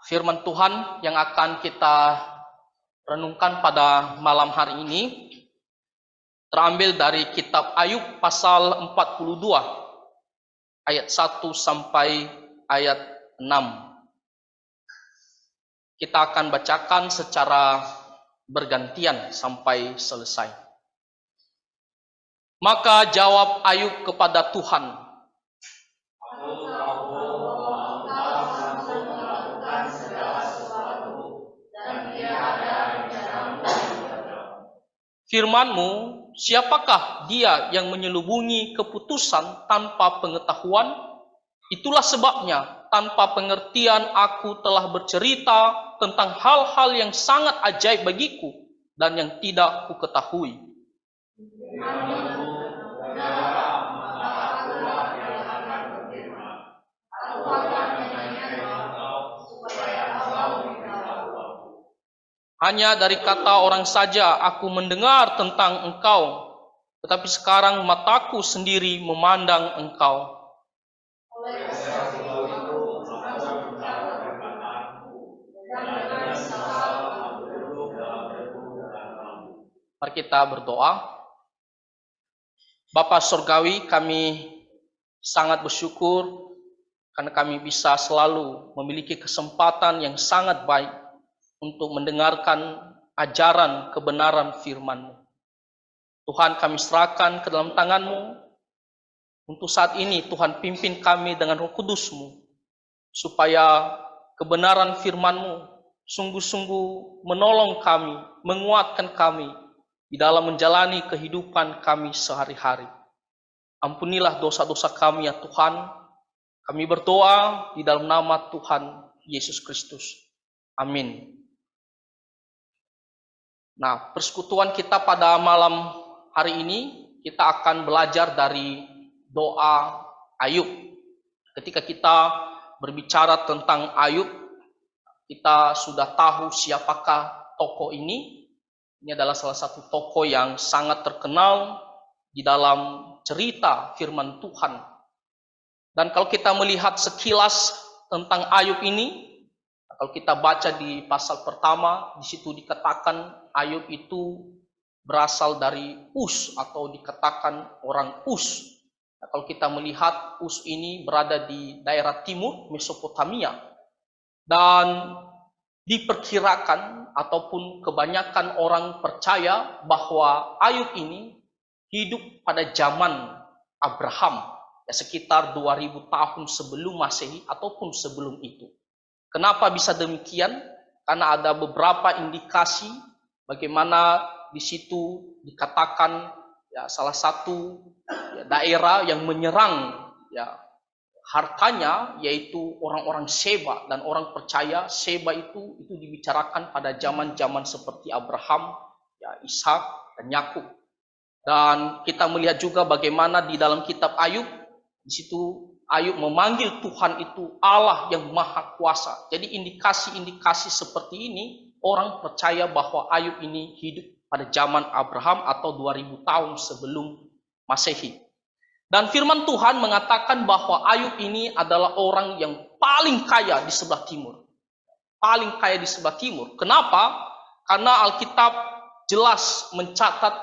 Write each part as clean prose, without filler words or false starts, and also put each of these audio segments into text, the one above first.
firman Tuhan yang akan kita renungkan pada malam hari ini terambil dari kitab Ayub pasal 42 ayat 1 sampai ayat 6. Kita akan bacakan secara bergantian sampai selesai. Maka jawab Ayub kepada Tuhan, firman-Mu, siapakah dia yang menyelubungi keputusan tanpa pengetahuan? Itulah sebabnya tanpa pengertian aku telah bercerita tentang hal-hal yang sangat ajaib bagiku dan yang tidak kuketahui. Hanya dari kata orang saja aku mendengar tentang Engkau, tetapi sekarang mataku sendiri memandang Engkau. Mari kita berdoa. Bapa Surgawi, kami sangat bersyukur karena kami bisa selalu memiliki kesempatan yang sangat baik untuk mendengarkan ajaran kebenaran firman-Mu. Tuhan, kami serahkan ke dalam tangan-Mu. Untuk saat ini Tuhan pimpin kami dengan Roh Kudus-Mu, supaya kebenaran firman-Mu sungguh-sungguh menolong kami, menguatkan kami di dalam menjalani kehidupan kami sehari-hari. Ampunilah dosa-dosa kami ya Tuhan. Kami berdoa di dalam nama Tuhan Yesus Kristus. Amin. Nah, persekutuan kita pada malam hari ini, kita akan belajar dari doa Ayub. Ketika kita berbicara tentang Ayub, kita sudah tahu siapakah tokoh ini. Ini adalah salah satu tokoh yang sangat terkenal di dalam cerita firman Tuhan. Dan kalau kita melihat sekilas tentang Ayub ini, kalau kita baca di pasal pertama, di situ dikatakan Ayub itu berasal dari Uz atau dikatakan orang Uz. Nah, kalau kita melihat Uz ini berada di daerah timur Mesopotamia, dan diperkirakan ataupun kebanyakan orang percaya bahwa Ayub ini hidup pada zaman Abraham, ya sekitar 2000 tahun sebelum Masehi ataupun sebelum itu. Kenapa bisa demikian? Karena ada beberapa indikasi bagaimana di situ dikatakan ya salah satu ya, daerah yang menyerang ya hartanya yaitu orang-orang Sheba, dan orang percaya Sheba itu dibicarakan pada zaman-zaman seperti Abraham, ya Ishak dan Yakub. Dan kita melihat juga bagaimana di dalam kitab Ayub, di situ Ayub memanggil Tuhan itu Allah yang Maha Kuasa. Jadi indikasi-indikasi seperti ini orang percaya bahwa Ayub ini hidup pada zaman Abraham atau 2000 tahun sebelum Masehi. Dan firman Tuhan mengatakan bahwa Ayub ini adalah orang yang paling kaya di sebelah timur. Paling kaya di sebelah timur. Kenapa? Karena Alkitab jelas mencatat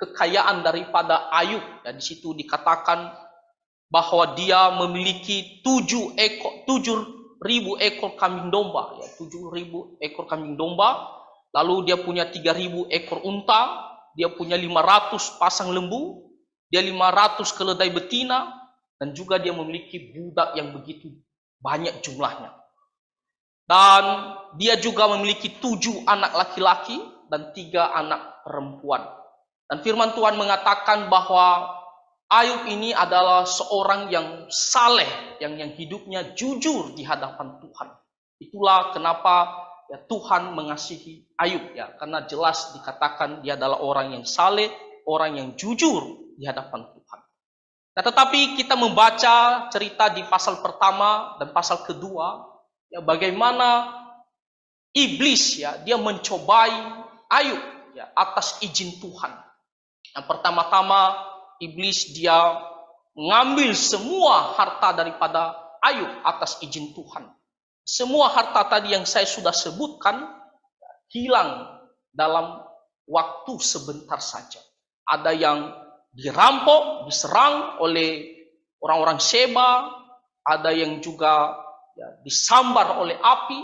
kekayaan daripada Ayub. Dan di situ dikatakan bahwa dia memiliki 7.000 ekor kambing domba, ya 7.000 ekor kambing domba, lalu dia punya 3.000 ekor unta, dia punya 500 pasang lembu, dia 500 keledai betina, dan juga dia memiliki budak yang begitu banyak jumlahnya. Dan dia juga memiliki 7 anak laki-laki dan 3 anak perempuan. Dan firman Tuhan mengatakan bahwa Ayub ini adalah seorang yang saleh, yang hidupnya jujur di hadapan Tuhan. Itulah kenapa ya Tuhan mengasihi Ayub, ya karena jelas dikatakan dia adalah orang yang saleh, orang yang jujur di hadapan Tuhan. Nah, tetapi kita membaca cerita di pasal pertama dan pasal kedua, ya bagaimana iblis ya dia mencobai Ayub ya atas izin Tuhan. Yang pertama-tama iblis dia mengambil semua harta daripada Ayub atas izin Tuhan. Semua harta tadi yang saya sudah sebutkan hilang dalam waktu sebentar saja. Ada yang dirampok, diserang oleh orang-orang Sheba, ada yang juga disambar oleh api,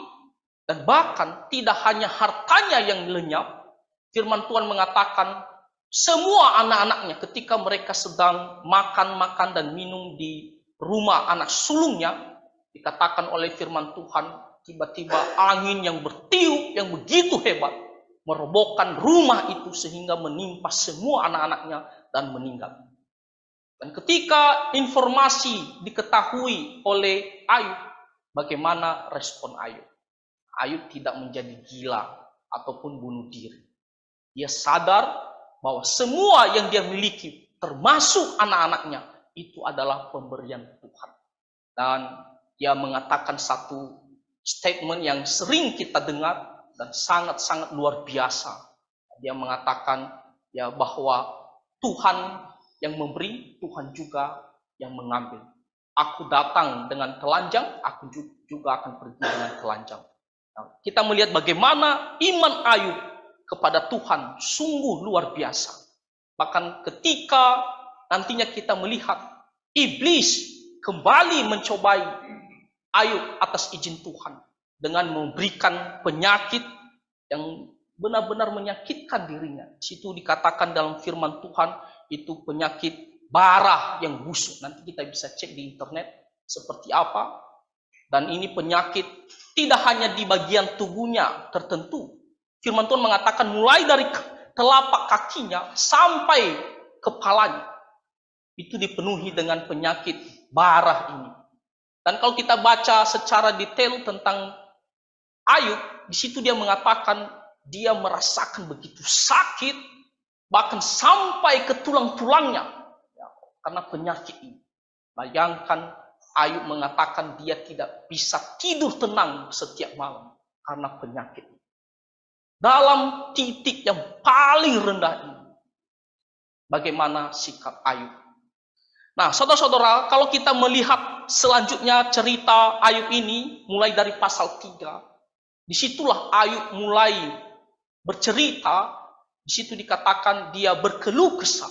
dan bahkan tidak hanya hartanya yang lenyap. Firman Tuhan mengatakan semua anak-anaknya ketika mereka sedang makan dan minum di rumah anak sulungnya, dikatakan oleh firman Tuhan, tiba-tiba angin yang bertiup yang begitu hebat merobohkan rumah itu sehingga menimpa semua anak-anaknya dan meninggal. Dan ketika informasi diketahui oleh Ayub, bagaimana respon Ayub? Ayub tidak menjadi gila ataupun bunuh diri. Dia sadar bahwa semua yang dia miliki, termasuk anak-anaknya, itu adalah pemberian Tuhan. Dan dia mengatakan satu statement yang sering kita dengar dan sangat-sangat luar biasa. Dia mengatakan bahwa Tuhan yang memberi, Tuhan juga yang mengambil. Aku datang dengan telanjang, aku juga akan pergi dengan telanjang. Nah, kita melihat bagaimana iman Ayub kepada Tuhan sungguh luar biasa. Bahkan ketika nantinya kita melihat iblis kembali mencobai Ayub atas izin Tuhan dengan memberikan penyakit yang benar-benar menyakitkan dirinya. Situ dikatakan dalam firman Tuhan itu penyakit bara yang busuk. Nanti kita bisa cek di internet seperti apa. Dan ini penyakit tidak hanya di bagian tubuhnya tertentu. Firman Tuhan mengatakan mulai dari telapak kakinya sampai kepalanya itu dipenuhi dengan penyakit bara ini. Dan kalau kita baca secara detail tentang Ayub, di situ dia mengatakan dia merasakan begitu sakit, bahkan sampai ke tulang-tulangnya karena penyakit ini. Bayangkan Ayub mengatakan dia tidak bisa tidur tenang setiap malam karena penyakit ini. Dalam titik yang paling rendah ini, bagaimana sikap Ayub? Nah, saudara-saudara, kalau kita melihat selanjutnya cerita Ayub ini, mulai dari pasal 3, disitulah Ayub mulai bercerita. Di situ dikatakan dia berkeluh kesah.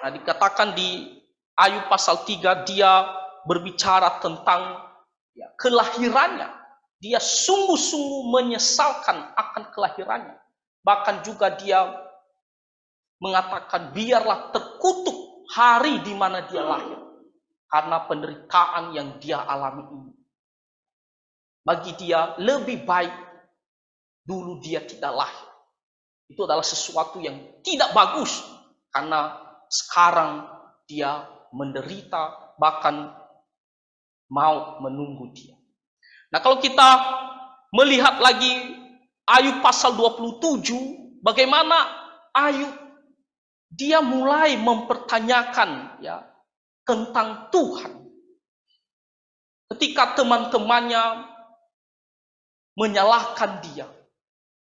Nah, dikatakan di Ayub pasal 3 dia berbicara tentang kelahirannya. Dia sungguh-sungguh menyesalkan akan kelahirannya. Bahkan juga dia mengatakan biarlah terkutuk hari di mana dia lahir karena penderitaan yang dia alami ini. Bagi dia lebih baik dulu dia tidak lahir. Itu adalah sesuatu yang tidak bagus karena sekarang dia menderita, bahkan maut menunggu dia. Nah, kalau kita melihat lagi Ayub pasal 27, bagaimana Ayub dia mulai mempertanyakan tentang Tuhan. Ketika teman-temannya menyalahkan dia.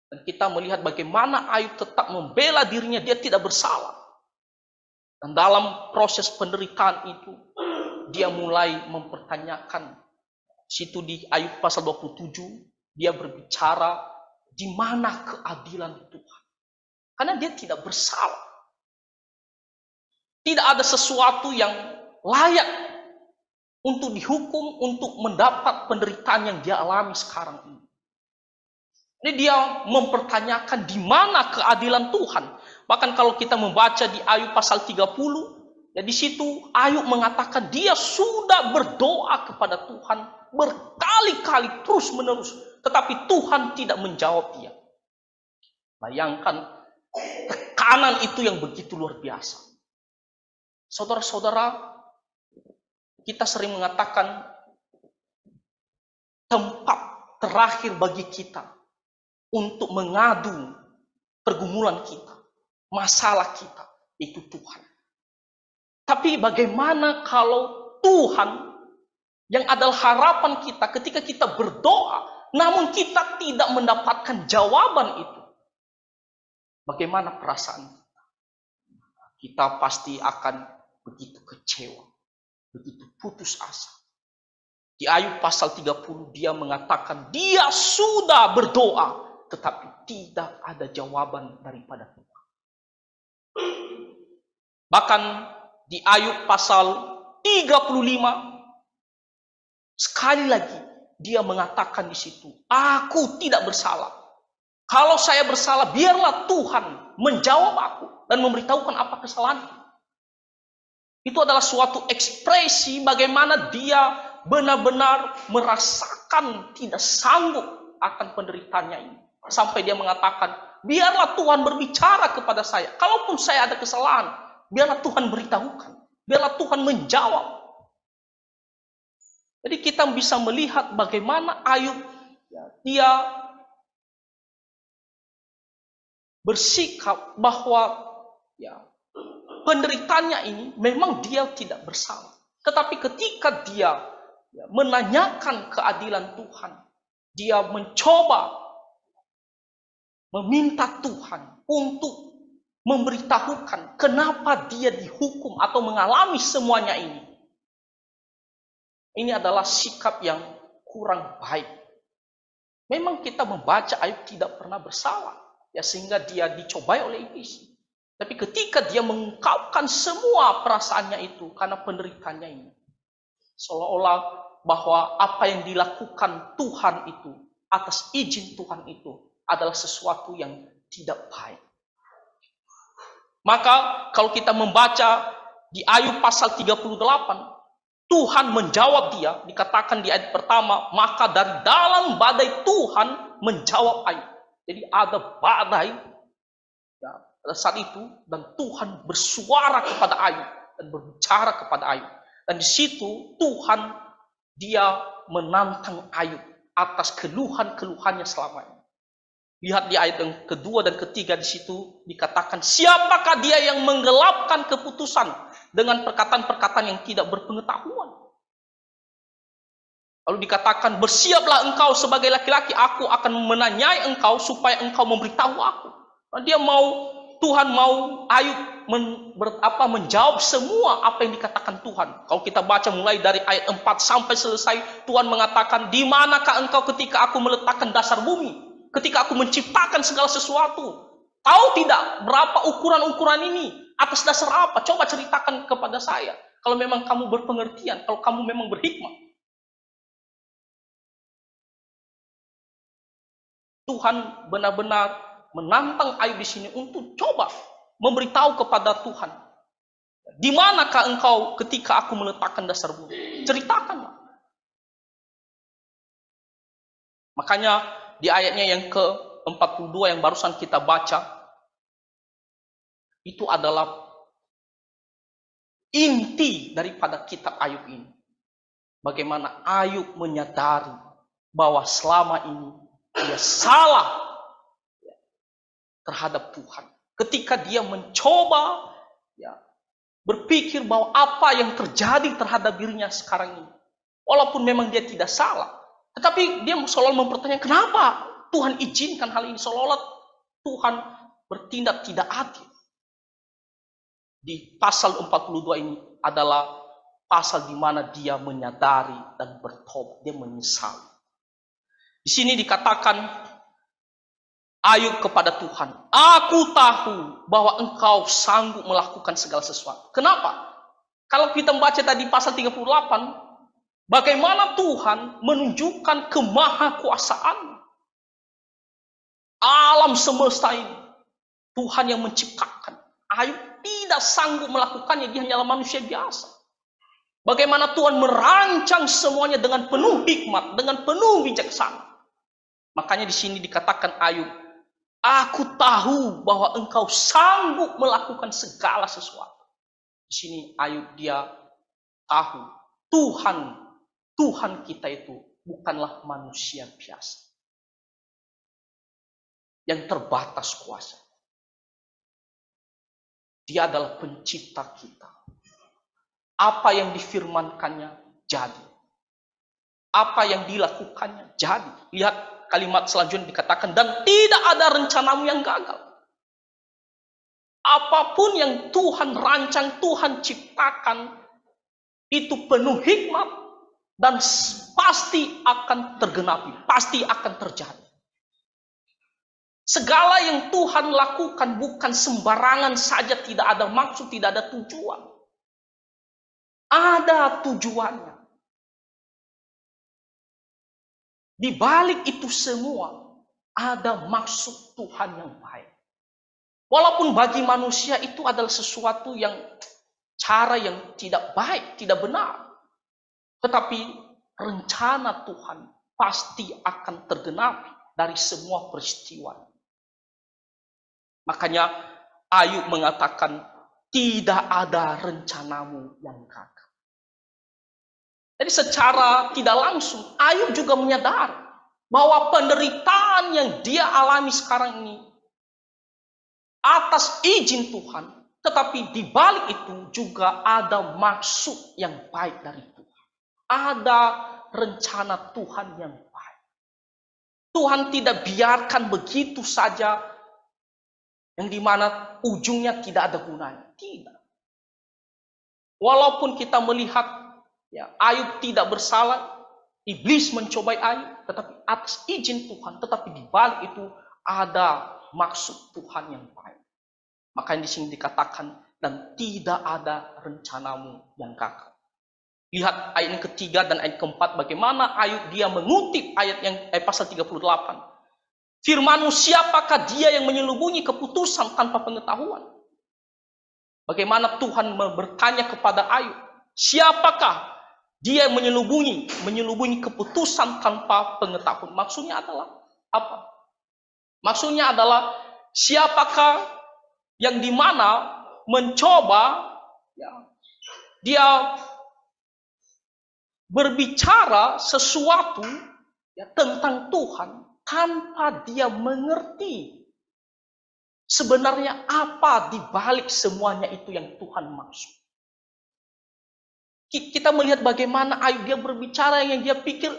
Dan kita melihat bagaimana Ayub tetap membela dirinya, dia tidak bersalah. Dan dalam proses penderitaan itu, dia mulai mempertanyakan. Situ di Ayub pasal 27, dia berbicara di mana keadilan Tuhan. Karena dia tidak bersalah. Tidak ada sesuatu yang layak untuk dihukum, untuk mendapat penderitaan yang dia alami sekarang ini. Ini dia mempertanyakan di mana keadilan Tuhan. Bahkan kalau kita membaca di Ayub pasal 30, di situ Ayub mengatakan dia sudah berdoa kepada Tuhan berkali-kali terus-menerus, tetapi Tuhan tidak menjawab dia. Bayangkan tekanan itu yang begitu luar biasa. Saudara-saudara, kita sering mengatakan tempat terakhir bagi kita untuk mengadu pergumulan kita, masalah kita, itu Tuhan. Tapi bagaimana kalau Tuhan yang adalah harapan kita ketika kita berdoa, namun kita tidak mendapatkan jawaban itu? Bagaimana perasaan kita? Kita pasti akan begitu kecewa, begitu putus asa. Di Ayub pasal 30 dia mengatakan dia sudah berdoa tetapi tidak ada jawaban daripada Tuhan. Bahkan di Ayub pasal 35 sekali lagi dia mengatakan di situ, aku tidak bersalah. Kalau saya bersalah, biarlah Tuhan menjawab aku dan memberitahukan apa kesalahanku. Itu adalah suatu ekspresi bagaimana dia benar-benar merasakan tidak sanggup akan penderitaannya ini. Sampai dia mengatakan, biarlah Tuhan berbicara kepada saya. Kalaupun saya ada kesalahan, biarlah Tuhan beritahukan. Biarlah Tuhan menjawab. Jadi kita bisa melihat bagaimana Ayub dia bersikap bahwa penderitaannya ini memang dia tidak bersalah. Tetapi ketika dia menanyakan keadilan Tuhan, dia mencoba meminta Tuhan untuk memberitahukan kenapa dia dihukum atau mengalami semuanya ini. Ini adalah sikap yang kurang baik. Memang kita membaca Ayub tidak pernah bersalah, sehingga dia dicobai oleh iblis. Tapi ketika dia mengungkapkan semua perasaannya itu karena penderitaannya ini, seolah-olah bahwa apa yang dilakukan Tuhan itu, atas izin Tuhan itu, adalah sesuatu yang tidak baik. Maka kalau kita membaca di Ayub pasal 38, Tuhan menjawab dia, dikatakan di ayat pertama, maka dari dalam badai Tuhan menjawab Ayub. Jadi ada badai pada saat itu, dan Tuhan bersuara kepada Ayub dan berbicara kepada Ayub. Dan di situ Tuhan dia menantang Ayub atas keluhan-keluhannya selama ini. Lihat di ayat yang kedua dan ketiga di situ dikatakan, siapakah dia yang menggelapkan keputusan dengan perkataan-perkataan yang tidak berpengetahuan? Lalu dikatakan, bersiaplah engkau sebagai laki-laki, aku akan menanyai engkau supaya engkau memberitahu aku. Tuhan mau Ayub menjawab semua apa yang dikatakan Tuhan. Kalau kita baca mulai dari ayat 4 sampai selesai, Tuhan mengatakan, di manakah engkau ketika aku meletakkan dasar bumi? Ketika aku menciptakan segala sesuatu? Tahu tidak berapa ukuran-ukuran ini? Atas dasar apa? Coba ceritakan kepada saya. Kalau memang kamu berpengertian, kalau kamu memang berhikmat. Tuhan benar-benar menantang Ayub di sini untuk coba memberitahu kepada Tuhan, di manakah engkau ketika aku meletakkan dasar bumi? Ceritakanlah. Makanya di ayatnya yang ke-42 yang barusan kita baca, itu adalah inti daripada kitab Ayub ini. Bagaimana Ayub menyadari bahwa selama ini dia salah terhadap Tuhan. Ketika dia mencoba berpikir bahwa apa yang terjadi terhadap dirinya sekarang ini, walaupun memang dia tidak salah, tetapi dia selalu mempertanyakan kenapa Tuhan izinkan hal ini, seolah-olah Tuhan bertindak tidak adil. Di pasal 42 ini adalah pasal di mana dia menyadari dan bertobat, dia menyesal. Di sini dikatakan Ayub kepada Tuhan, aku tahu bahwa engkau sanggup melakukan segala sesuatu. Kenapa? Kalau kita membaca tadi pasal 38, bagaimana Tuhan menunjukkan kemahakuasaan alam semesta ini. Tuhan yang menciptakan. Ayub tidak sanggup melakukannya, dia hanyalah manusia biasa. Bagaimana Tuhan merancang semuanya dengan penuh hikmat, dengan penuh bijaksana. Makanya di sini dikatakan Ayub, aku tahu bahwa engkau sanggup melakukan segala sesuatu. Di sini Ayub dia tahu Tuhan kita itu bukanlah manusia biasa yang terbatas kuasa. Dia adalah pencipta kita. Apa yang difirmankannya jadi. Apa yang dilakukannya jadi. Lihat kalimat selanjutnya dikatakan, dan tidak ada rencanamu yang gagal. Apapun yang Tuhan rancang, Tuhan ciptakan, itu penuh hikmat dan pasti akan tergenapi, pasti akan terjadi. Segala yang Tuhan lakukan bukan sembarangan saja, tidak ada maksud, tidak ada tujuan. Ada tujuannya. Di balik itu semua, ada maksud Tuhan yang baik. Walaupun bagi manusia itu adalah sesuatu yang cara yang tidak baik, tidak benar. Tetapi rencana Tuhan pasti akan tergenapi dari semua peristiwa. Makanya Ayub mengatakan, tidak ada rencanamu yang gagal. Jadi secara tidak langsung, Ayub juga menyadari bahwa penderitaan yang dia alami sekarang ini atas izin Tuhan, tetapi di balik itu juga ada maksud yang baik dari Tuhan. Ada rencana Tuhan yang baik. Tuhan tidak biarkan begitu saja, yang dimana ujungnya tidak ada gunanya. Tidak. Walaupun kita melihat Ayub tidak bersalah, iblis mencobai Ayub, tetapi atas izin Tuhan, tetapi di balik itu ada maksud Tuhan yang baik. Makanya di sini dikatakan, dan tidak ada rencanamu yang gagal. Lihat ayat yang ketiga dan ayat keempat, bagaimana Ayub dia mengutip ayat yang pasal 38. Firman-Mu, siapakah dia yang menyelubungi keputusan tanpa pengetahuan? Bagaimana Tuhan bertanya kepada Ayub, siapakah dia yang menyelubungi keputusan tanpa pengetahuan? Maksudnya adalah apa? Maksudnya adalah siapakah yang dimana mencoba dia berbicara sesuatu tentang Tuhan tanpa dia mengerti sebenarnya apa di balik semuanya itu yang Tuhan maksud. Kita melihat bagaimana Ayub dia berbicara yang dia pikir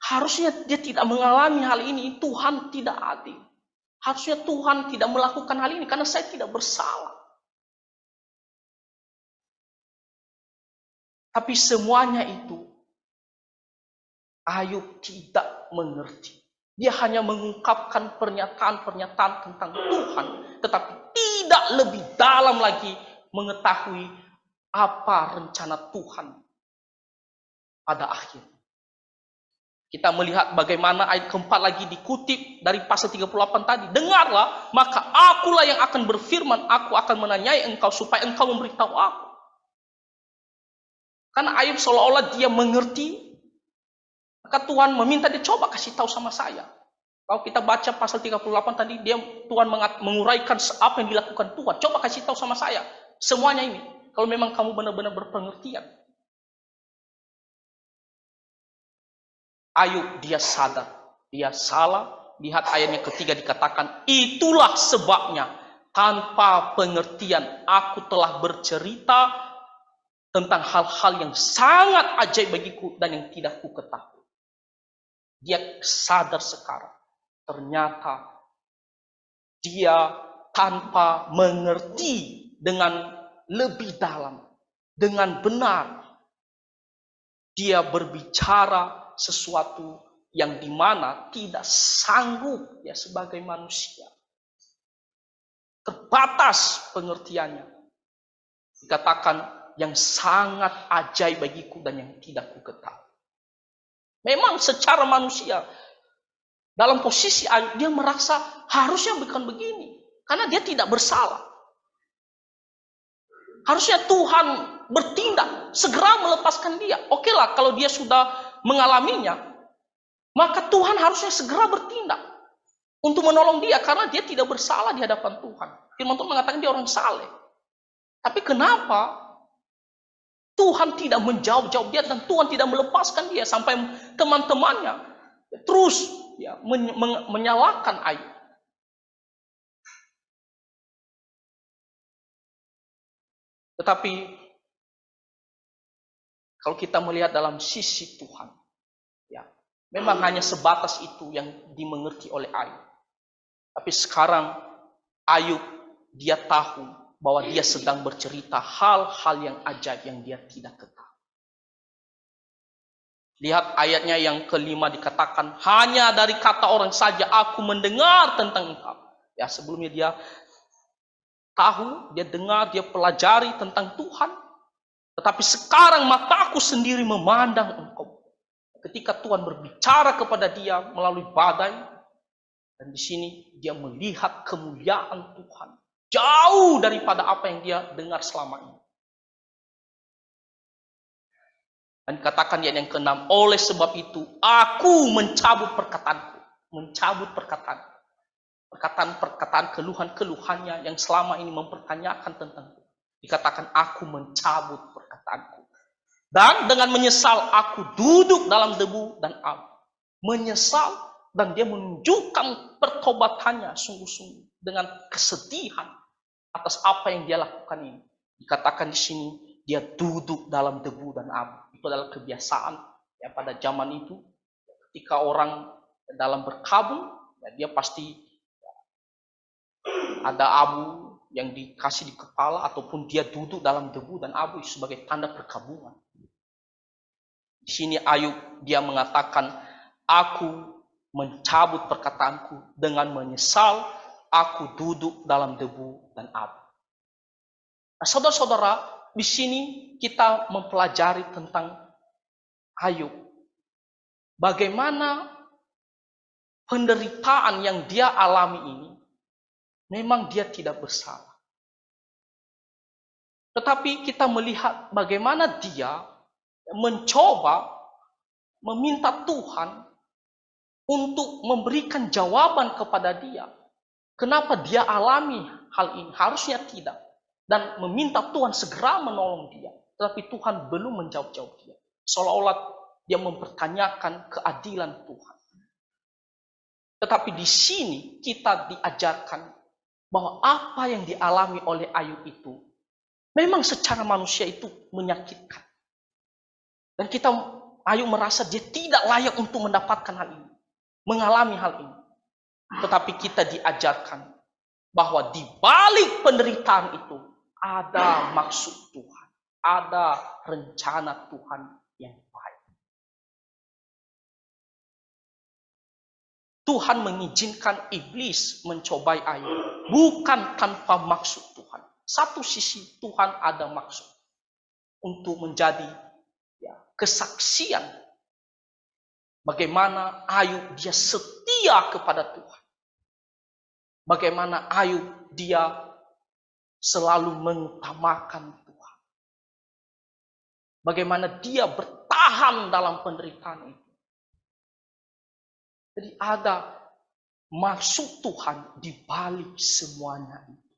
harusnya dia tidak mengalami hal ini, Tuhan tidak adil. Harusnya Tuhan tidak melakukan hal ini karena saya tidak bersalah. Tapi semuanya itu Ayub tidak mengerti. Dia hanya mengungkapkan pernyataan-pernyataan tentang Tuhan, tetapi tidak lebih dalam lagi mengetahui apa rencana Tuhan pada akhirnya. Kita melihat bagaimana ayat keempat lagi dikutip dari pasal 38 tadi. Dengarlah, maka akulah yang akan berfirman, aku akan menanyai engkau supaya engkau memberitahu aku. Karena Ayub seolah-olah dia mengerti, maka Tuhan meminta dia coba kasih tahu sama saya. Kalau kita baca pasal 38 tadi, Tuhan menguraikan apa yang dilakukan Tuhan. Coba kasih tahu sama saya semuanya ini. Kalau memang kamu benar-benar berpengertian. Ayub dia sadar, dia salah. Lihat ayatnya ketiga dikatakan, itulah sebabnya tanpa pengertian aku telah bercerita tentang hal-hal yang sangat ajaib bagiku dan yang tidak ku ketahui. Dia sadar sekarang, ternyata dia tanpa mengerti dengan lebih dalam, dengan benar, dia berbicara sesuatu yang dimana tidak sanggup sebagai manusia. Terbatas pengertiannya. Dikatakan yang sangat ajaib bagiku dan yang tidak ku ketahui. Memang secara manusia, dalam posisi Ayub, dia merasa harusnya bukan begini. Karena dia tidak bersalah. Harusnya Tuhan bertindak, segera melepaskan dia. Oke lah, kalau dia sudah mengalaminya, maka Tuhan harusnya segera bertindak untuk menolong dia. Karena dia tidak bersalah di hadapan Tuhan. Firman Tuhan mengatakan dia orang saleh. Tapi kenapa Tuhan tidak menjawab dia dan Tuhan tidak melepaskan dia sampai teman-temannya terus menyalahkan Ayub. Tetapi kalau kita melihat dalam sisi Tuhan, memang hanya sebatas itu yang dimengerti oleh Ayub. Tapi sekarang Ayub dia tahu bahwa dia sedang bercerita hal-hal yang ajaib yang dia tidak ketahui. Lihat ayatnya yang kelima dikatakan, hanya dari kata orang saja aku mendengar tentang engkau. Ya, sebelumnya dia tahu, dia dengar, dia pelajari tentang Tuhan. Tetapi sekarang mataku sendiri memandang engkau. Ketika Tuhan berbicara kepada dia melalui badai, dan di sini dia melihat kemuliaan Tuhan. Jauh daripada apa yang dia dengar selama ini. Dan katakan dia yang keenam, oleh sebab itu aku mencabut perkataanku. Mencabut perkataan keluhan-keluhannya yang selama ini mempertanyakan tentangku. Dikatakan aku mencabut perkataanku. Dan dengan menyesal aku duduk dalam debu dan abu. Menyesal dan dia menunjukkan pertobatannya sungguh-sungguh dengan kesedihan atas apa yang dia lakukan ini. Dikatakan di sini dia duduk dalam debu dan abu. Itu adalah kebiasaan ya pada zaman itu. Ketika orang dalam berkabung, ya, dia pasti ada abu yang dikasih di kepala ataupun dia duduk dalam debu dan abu sebagai tanda perkabungan. Di sini Ayub dia mengatakan, aku mencabut perkataanku dengan menyesal, aku duduk dalam debu dan abu. Nah, saudara-saudara, di sini kita mempelajari tentang Ayub. Bagaimana penderitaan yang dia alami ini, memang dia tidak bersalah. Tetapi kita melihat bagaimana dia mencoba meminta Tuhan untuk memberikan jawaban kepada dia. Kenapa dia alami hal ini? Harusnya tidak. Dan meminta Tuhan segera menolong dia. Tetapi Tuhan belum menjawab dia. Seolah-olah dia mempertanyakan keadilan Tuhan. Tetapi di sini kita diajarkan bahwa apa yang dialami oleh Ayub itu memang secara manusia itu menyakitkan. Dan Ayub merasa dia tidak layak untuk mendapatkan hal ini. Mengalami hal ini. Tetapi kita diajarkan bahwa di balik penderitaan itu ada maksud Tuhan. Ada rencana Tuhan yang baik. Tuhan mengizinkan iblis mencobai Ayub. Bukan tanpa maksud Tuhan. Satu sisi Tuhan ada maksud. Untuk menjadi kesaksian. Bagaimana Ayub dia setia kepada Tuhan. Bagaimana Ayub dia selalu mengutamakan Tuhan. Bagaimana dia bertahan dalam penderitaan itu. Jadi ada maksud Tuhan di balik semuanya itu.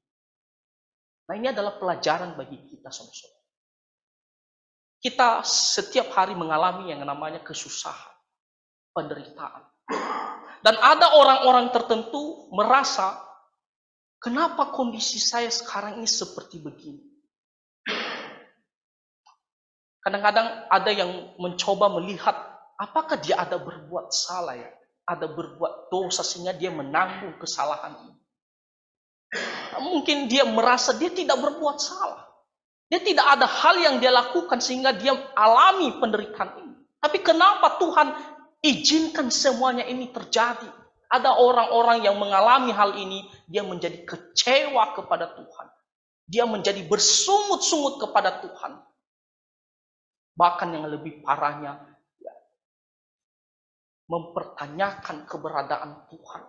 Nah, ini adalah pelajaran bagi kita, saudara-saudara. Kita setiap hari mengalami yang namanya kesusahan, penderitaan. Dan ada orang-orang tertentu merasa, kenapa kondisi saya sekarang ini seperti begini? Kadang-kadang ada yang mencoba melihat, apakah dia ada berbuat salah ya? Ada berbuat dosa sehingga dia menanggung kesalahan ini. Mungkin dia merasa dia tidak berbuat salah. Dia tidak ada hal yang dia lakukan sehingga dia alami penderitaan ini. Tapi kenapa Tuhan izinkan semuanya ini terjadi? Ada orang-orang yang mengalami hal ini, dia menjadi kecewa kepada Tuhan. Dia menjadi bersungut-sungut kepada Tuhan. Bahkan yang lebih parahnya, mempertanyakan keberadaan Tuhan.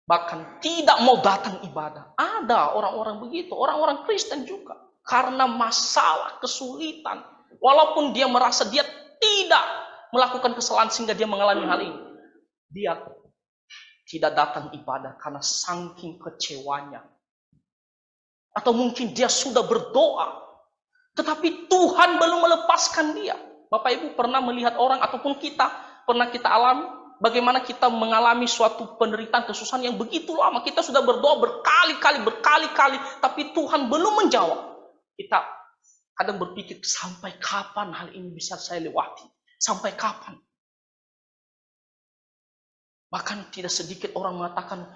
Bahkan tidak mau datang ibadah. Ada orang-orang begitu, orang-orang Kristen juga. Karena masalah, kesulitan. Walaupun dia merasa dia tidak melakukan kesalahan sehingga dia mengalami hal ini. Dia tidak datang ibadah karena saking kecewanya. Atau mungkin dia sudah berdoa. Tetapi Tuhan belum melepaskan dia. Bapak Ibu pernah melihat orang ataupun pernah kita alami bagaimana kita mengalami suatu penderitaan kesusahan yang begitu lama. Kita sudah berdoa berkali-kali, tapi Tuhan belum menjawab. Kita kadang berpikir, sampai kapan hal ini bisa saya lewati? Sampai kapan? Bahkan tidak sedikit orang mengatakan,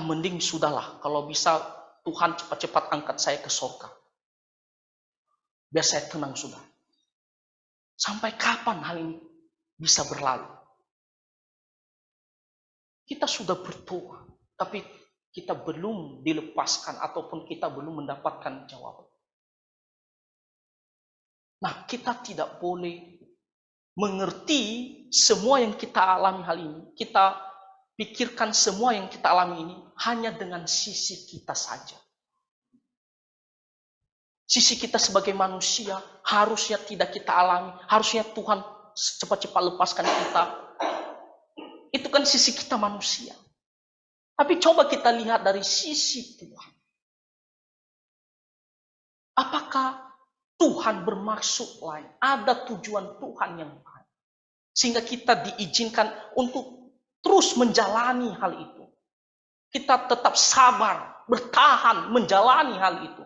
mending sudahlah, kalau bisa Tuhan cepat-cepat angkat saya ke surga. Biar saya tenang sudah. Sampai kapan hal ini bisa berlalu. Kita sudah berdoa, tapi kita belum dilepaskan ataupun kita belum mendapatkan jawaban. Nah, kita tidak boleh mengerti semua yang kita alami hal ini. Kita pikirkan semua yang kita alami ini hanya dengan sisi kita saja. Sisi kita sebagai manusia harusnya tidak kita alami. Harusnya Tuhan cepat-cepat lepaskan kita. Itu kan sisi kita manusia. Tapi coba kita lihat dari sisi Tuhan. Apakah Tuhan bermaksud lain? Ada tujuan Tuhan yang lain. Sehingga kita diizinkan untuk terus menjalani hal itu. Kita tetap sabar, bertahan, menjalani hal itu.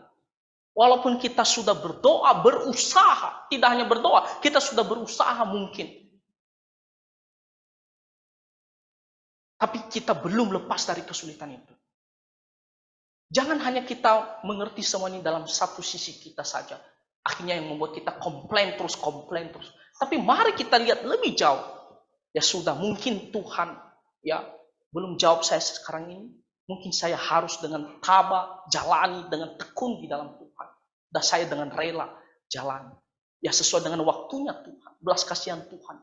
Walaupun kita sudah berdoa, berusaha. Tidak hanya berdoa, kita sudah berusaha mungkin. Tapi kita belum lepas dari kesulitan itu. Jangan hanya kita mengerti semua ini dalam satu sisi kita saja. Akhirnya yang membuat kita komplain terus. Tapi mari kita lihat lebih jauh. Ya sudah, mungkin Tuhan ya belum jawab saya sekarang ini. Mungkin saya harus dengan tabah jalani, dengan tekun di dalam Tuhan. Dan saya dengan rela jalani. Ya sesuai dengan waktunya Tuhan, belas kasihan Tuhan.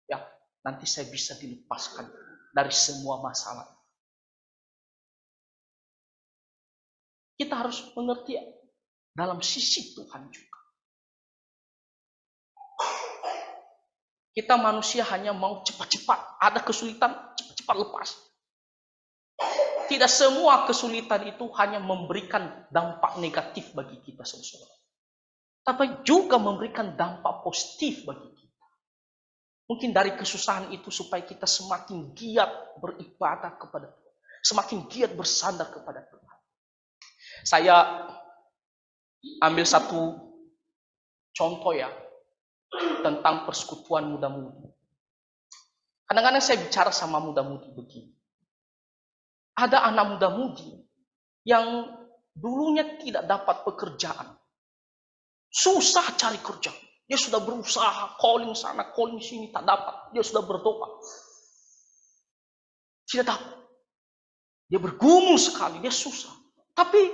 Ya nanti saya bisa dilepaskan dari semua masalah. Kita harus mengerti dalam sisi Tuhan juga. Kita manusia hanya mau cepat-cepat. Ada kesulitan, cepat-cepat lepas. Tidak semua kesulitan itu hanya memberikan dampak negatif bagi kita, saudara. Tapi juga memberikan dampak positif bagi kita. Mungkin dari kesusahan itu supaya kita semakin giat beribadah kepada Tuhan. Semakin giat bersandar kepada Tuhan. Saya ambil satu contoh ya. Tentang persekutuan muda-mudi. Kadang-kadang saya bicara sama muda-mudi begini. Ada anak muda-mudi yang dulunya tidak dapat pekerjaan. Susah cari kerja. Dia sudah berusaha, calling sana, calling sini, tak dapat. Dia sudah berdoa. Tidak dapat. Dia bergumul sekali, dia susah. Tapi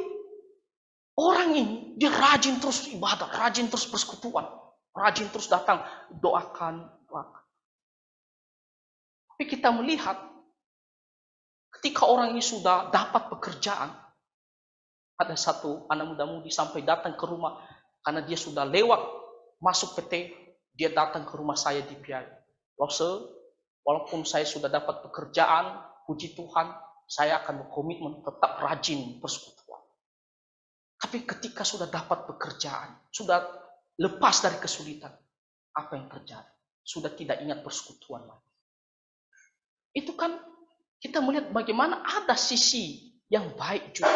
orang ini, dia rajin terus ibadah, rajin terus persekutuan. Rajin terus datang, doakan. Tapi kita melihat, ketika orang ini sudah dapat pekerjaan, ada satu anak muda-mudi sampai datang ke rumah, karena dia sudah lewat masuk PT, dia datang ke rumah saya di Piai. Walaupun saya sudah dapat pekerjaan, puji Tuhan, saya akan berkomitmen tetap rajin persekutuan. Tapi ketika sudah dapat pekerjaan, sudah lepas dari kesulitan, apa yang terjadi? Sudah tidak ingat persekutuan lagi. Itu kan kita melihat bagaimana ada sisi yang baik juga.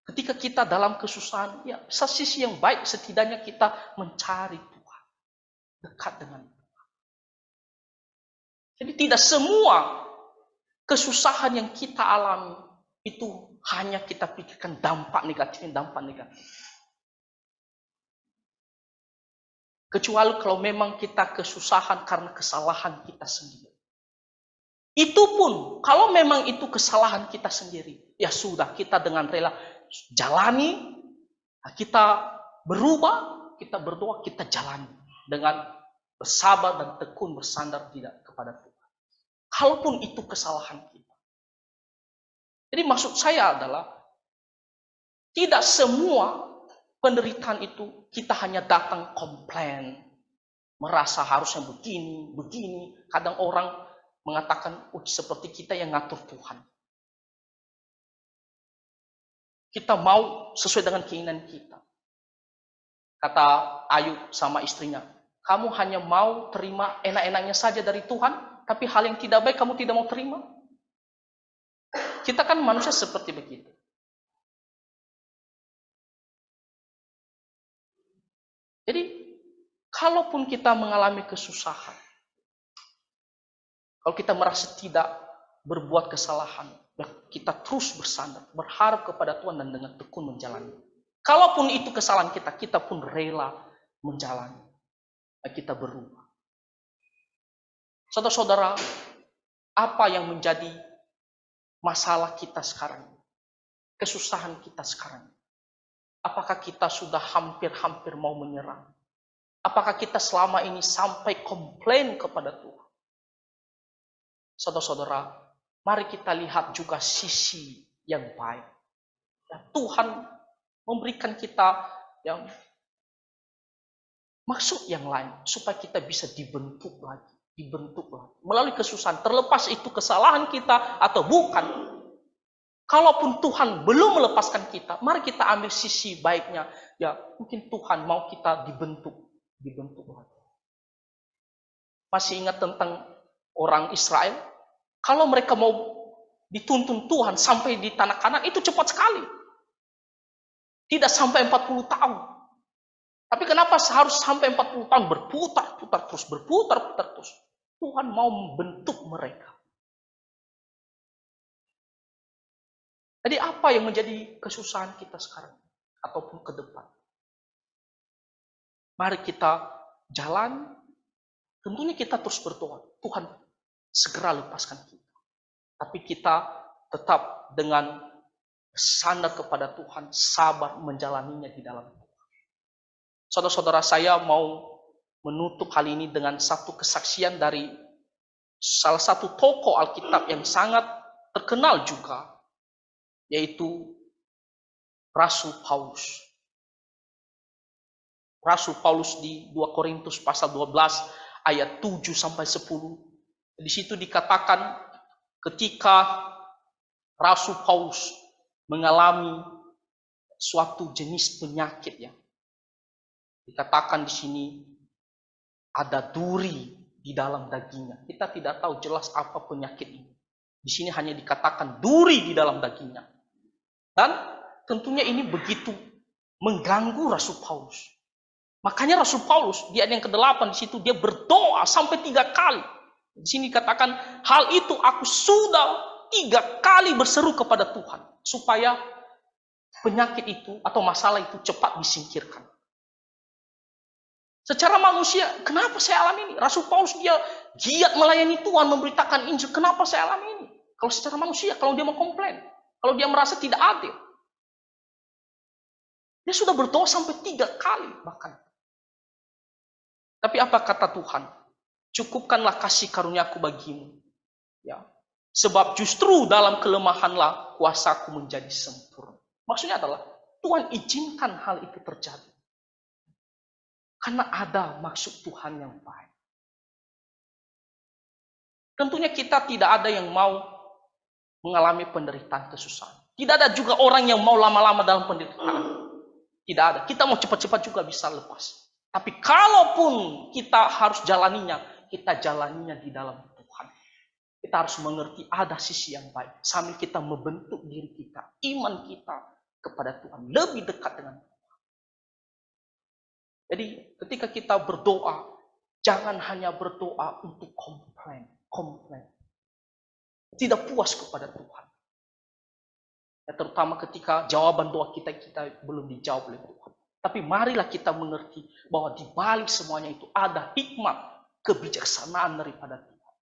Ketika kita dalam kesusahan, ya sisi yang baik setidaknya kita mencari Tuhan. Dekat dengan Tuhan. Jadi tidak semua kesusahan yang kita alami itu hanya kita pikirkan dampak negatif. Kecuali kalau memang kita kesusahan karena kesalahan kita sendiri. Itu pun, kalau memang itu kesalahan kita sendiri, ya sudah, kita dengan rela jalani, kita berubah, kita berdoa, kita jalani dengan bersabar dan tekun bersandar tidak kepada Tuhan. Kalaupun itu kesalahan kita. Jadi maksud saya adalah tidak semua penderitaan itu kita hanya datang komplain, merasa harusnya begini. Kadang orang mengatakan, seperti kita yang ngatur Tuhan. Kita mau sesuai dengan keinginan kita. Kata Ayub sama istrinya, kamu hanya mau terima enak-enaknya saja dari Tuhan, tapi hal yang tidak baik kamu tidak mau terima. Kita kan manusia seperti begitu. Jadi, kalaupun kita mengalami kesusahan, kalau kita merasa tidak berbuat kesalahan, kita terus bersandar, berharap kepada Tuhan dan dengan tekun menjalani. Kalaupun itu kesalahan kita, kita pun rela menjalani. Dan kita berubah. Saudara-saudara, apa yang menjadi masalah kita sekarang? Kesusahan kita sekarang? Apakah kita sudah hampir-hampir mau menyerah? Apakah kita selama ini sampai komplain kepada Tuhan? Saudara-saudara, mari kita lihat juga sisi yang baik. Ya, Tuhan memberikan kita yang maksud yang lain supaya kita bisa dibentuk lagi melalui kesusahan, terlepas itu kesalahan kita atau bukan. Kalaupun Tuhan belum melepaskan kita, mari kita ambil sisi baiknya. Ya, mungkin Tuhan mau kita dibentuk lagi. Masih ingat tentang orang Israel? Kalau mereka mau dituntun Tuhan sampai di tanah Kanaan, itu cepat sekali. Tidak sampai 40 tahun. Tapi kenapa harus sampai 40 tahun berputar terus? Tuhan mau membentuk mereka. Jadi apa yang menjadi kesusahan kita sekarang ataupun ke depan? Mari kita jalan. Tentunya kita terus berdoa. Tuhan segera lepaskan kita. Tapi kita tetap dengan bersandar kepada Tuhan, sabar menjalaninya di dalam Tuhan. Saudara-saudara, saya mau menutup hal ini dengan satu kesaksian dari salah satu tokoh Alkitab yang sangat terkenal juga, yaitu Rasul Paulus. Rasul Paulus di 2 Korintus pasal 12 ayat 7 sampai 10. Di situ dikatakan ketika Rasul Paulus mengalami suatu jenis penyakit ya. Dikatakan di sini ada duri di dalam dagingnya. Kita tidak tahu jelas apa penyakit ini. Di sini hanya dikatakan duri di dalam dagingnya. Dan tentunya ini begitu mengganggu Rasul Paulus. Makanya Rasul Paulus di ayat yang ke-8 di situ dia berdoa sampai 3 kali. Di sini dikatakan hal itu aku sudah 3 kali berseru kepada Tuhan supaya penyakit itu atau masalah itu cepat disingkirkan. Secara manusia, kenapa saya alami ini? Rasul Paulus dia giat melayani Tuhan, memberitakan Injil. Kenapa saya alami ini? Kalau secara manusia, kalau dia mau komplain, kalau dia merasa tidak adil. Dia sudah berdoa sampai 3 kali bahkan. Tapi apa kata Tuhan? Cukupkanlah kasih karuniaku bagimu. Ya. Sebab justru dalam kelemahanlah kuasaku menjadi sempurna. Maksudnya adalah Tuhan izinkan hal itu terjadi. Karena ada maksud Tuhan yang baik. Tentunya kita tidak ada yang mau mengalami penderitaan kesusahan. Tidak ada juga orang yang mau lama-lama dalam penderitaan. Tidak ada. Kita mau cepat-cepat juga bisa lepas. Tapi kalaupun kita harus jalaninya, kita jalaninya di dalam Tuhan. Kita harus mengerti ada sisi yang baik. Sambil kita membentuk diri kita, iman kita kepada Tuhan. Lebih dekat dengan Tuhan. Jadi ketika kita berdoa, jangan hanya berdoa untuk komplain. Tidak puas kepada Tuhan. Ya, terutama ketika jawaban doa kita belum dijawab oleh Tuhan. Tapi marilah kita mengerti bahwa di balik semuanya itu ada hikmat, kebijaksanaan daripada Tuhan.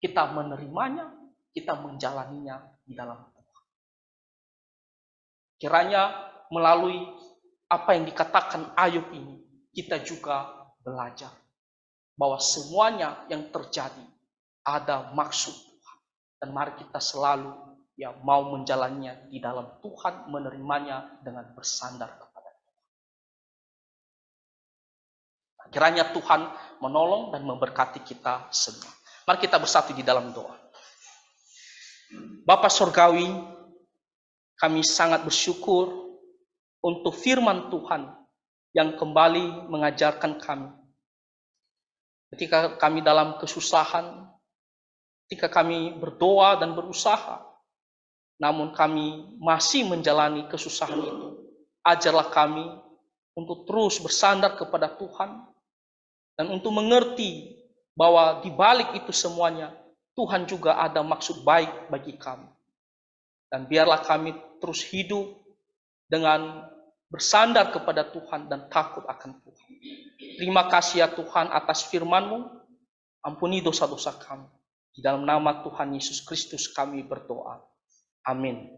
Kita menerimanya, kita menjalaninya di dalam Tuhan. Kiranya melalui apa yang dikatakan Ayub ini, kita juga belajar bahwa semuanya yang terjadi ada maksud Tuhan. Dan mari kita selalu mau menjalaninya di dalam Tuhan, menerimanya dengan bersandar kepada Tuhan. Kiranya Tuhan menolong dan memberkati kita semua. Mari kita bersatu di dalam doa. Bapa Surgawi, kami sangat bersyukur untuk firman Tuhan yang kembali mengajarkan kami. Ketika kami dalam kesusahan, ketika kami berdoa dan berusaha, namun kami masih menjalani kesusahan itu. Ajarlah kami untuk terus bersandar kepada Tuhan dan untuk mengerti bahwa di balik itu semuanya Tuhan juga ada maksud baik bagi kami. Dan biarlah kami terus hidup dengan bersandar kepada Tuhan dan takut akan Tuhan. Terima kasih ya Tuhan atas firman-Mu. Ampuni dosa-dosa kami. Di dalam nama Tuhan Yesus Kristus kami berdoa. Amin.